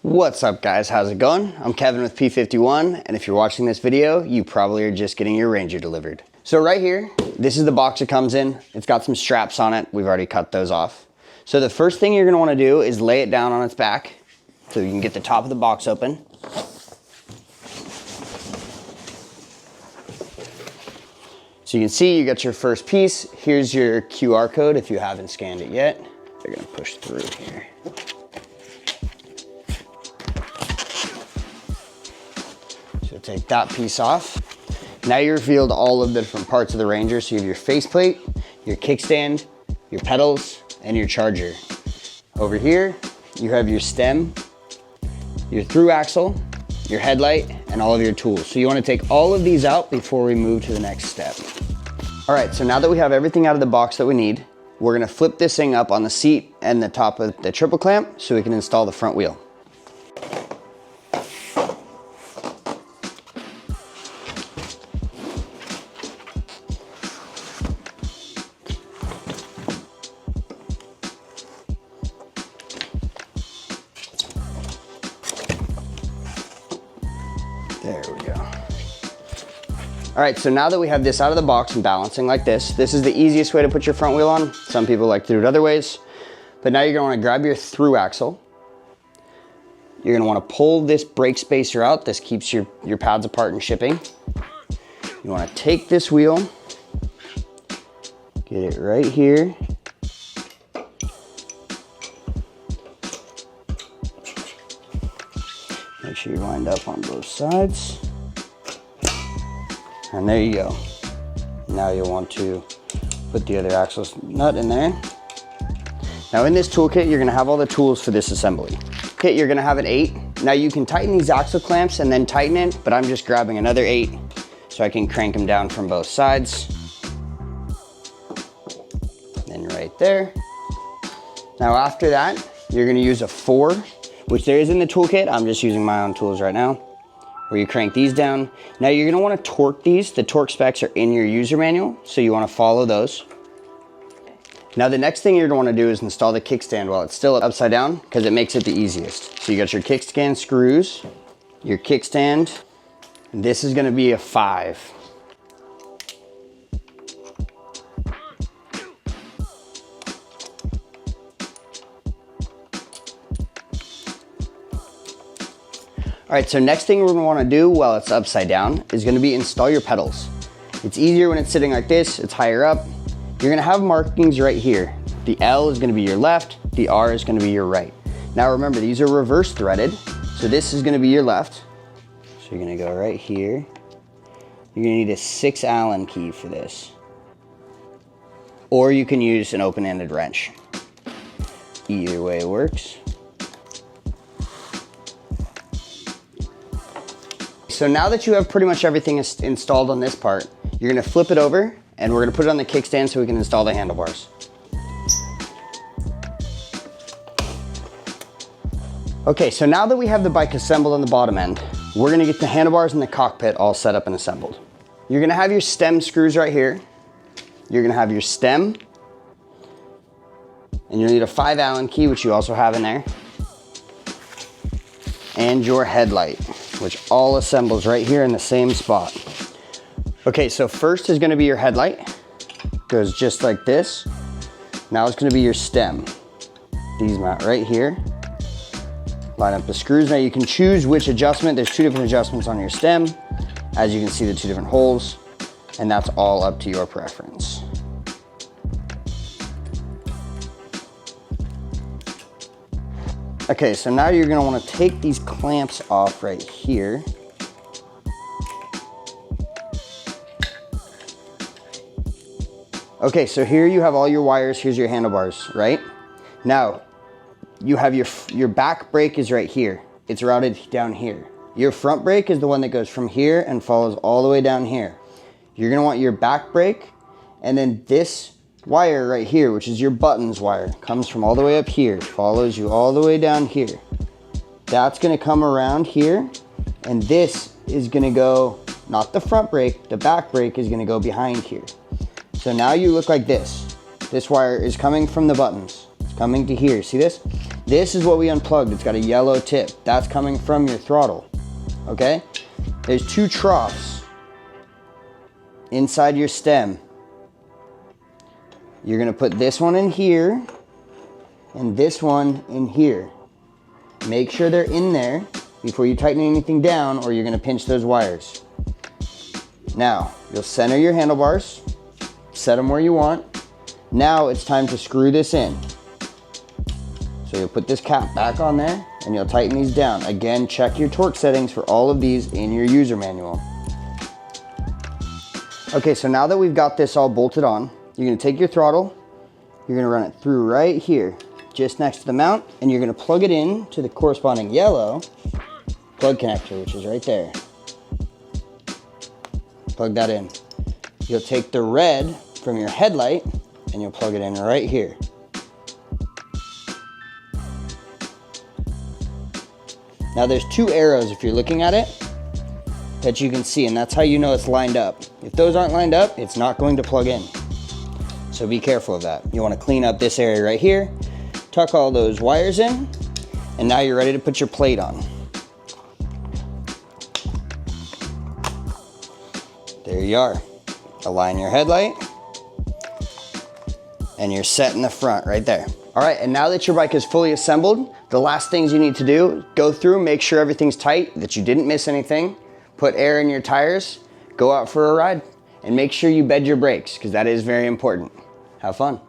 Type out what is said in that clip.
What's up guys, how's it going? I'm Kevin with P-51, and if you're watching this video, you probably are just getting your Ranger delivered. So right here, this is the box it comes in. It's got some straps on it. We've already cut those off. So the first thing you're gonna wanna do is lay it down on its back so you can get the top of the box open. So you can see you got your first piece. Here's your QR code if you haven't scanned it yet. They're gonna push through here. So take that piece off. Now you revealed all of the different parts of the Ranger. So you have your faceplate, your kickstand, your pedals, and your charger. Over here, you have your stem, your through axle, your headlight, and all of your tools. So you wanna take all of these out before we move to the next step. All right, so now that we have everything out of the box that we need, we're gonna flip this thing up on the seat and the top of the triple clamp so we can install the front wheel. There we go. All right, so now that we have this out of the box and balancing like this is the easiest way to put your front wheel on. Some people like to do it other ways, but now you're gonna wanna grab your through axle. You're gonna wanna pull this brake spacer out. This keeps your pads apart in shipping. You wanna take this wheel, get it right here. Make sure you wind up on both sides. And there you go. Now you'll want to put the other axle nut in there. Now in this toolkit, you're gonna have all the tools for this assembly. Okay, you're gonna have an 8. Now you can tighten these axle clamps and then tighten it, but I'm just grabbing another 8 so I can crank them down from both sides. And right there. Now after that, you're gonna use a 4, which there is in the toolkit. I'm just using my own tools right now, where you crank these down. Now you're gonna wanna torque these. The torque specs are in your user manual, so you wanna follow those. Now the next thing you're gonna wanna do is install the kickstand while it's still upside down, because it makes it the easiest. So you got your kickstand screws, your kickstand. This is gonna be a 5. All right, so next thing we're gonna wanna do while it's upside down is gonna be install your pedals. It's easier when it's sitting like this, it's higher up. You're gonna have markings right here. The L is gonna be your left, the R is gonna be your right. Now remember, these are reverse threaded, so this is gonna be your left. So you're gonna go right here. You're gonna need a 6 Allen key for this. Or you can use an open-ended wrench. Either way works. So now that you have pretty much everything installed on this part, you're gonna flip it over and we're gonna put it on the kickstand so we can install the handlebars. Okay, so now that we have the bike assembled on the bottom end, we're gonna get the handlebars and the cockpit all set up and assembled. You're gonna have your stem screws right here. You're gonna have your stem, and you'll need a 5 Allen key, which you also have in there, and your headlight, which all assembles right here in the same spot. Okay, so first is gonna be your headlight. Goes just like this. Now it's gonna be your stem. These mount right here. Line up the screws. Now you can choose which adjustment. There's 2 different adjustments on your stem. As you can see, the 2 different holes, and that's all up to your preference. Okay, so now you're gonna wanna take these clamps off right here. Okay, so here you have all your wires, here's your handlebars, right? Now, you have your back brake is right here. It's routed down here. Your front brake is the one that goes from here and follows all the way down here. You're gonna want your back brake, and then this wire right here, which is your buttons wire, comes from all the way up here, follows you all the way down here. That's gonna come around here, and this is gonna go, not the front brake, the back brake is gonna go behind here. So now you look like this. This wire is coming from the buttons. It's coming to here, see this? This is what we unplugged. It's got a yellow tip. That's coming from your throttle, okay? There's 2 troughs inside your stem. You're gonna put this one in here and this one in here. Make sure they're in there before you tighten anything down, or you're gonna pinch those wires. Now, you'll center your handlebars, set them where you want. Now it's time to screw this in. So you'll put this cap back on there and you'll tighten these down. Again, check your torque settings for all of these in your user manual. Okay, so now that we've got this all bolted on, you're gonna take your throttle, you're gonna run it through right here, just next to the mount, and you're gonna plug it in to the corresponding yellow plug connector, which is right there. Plug that in. You'll take the red from your headlight and you'll plug it in right here. Now there's 2 arrows, if you're looking at it, that you can see, and that's how you know it's lined up. If those aren't lined up, it's not going to plug in. So be careful of that. You want to clean up this area right here, tuck all those wires in, and now you're ready to put your plate on. There you are. Align your headlight, and you're set in the front right there. All right, and now that your bike is fully assembled, the last things you need to do, go through, make sure everything's tight, that you didn't miss anything, put air in your tires, go out for a ride, and make sure you bed your brakes, because that is very important. Have fun.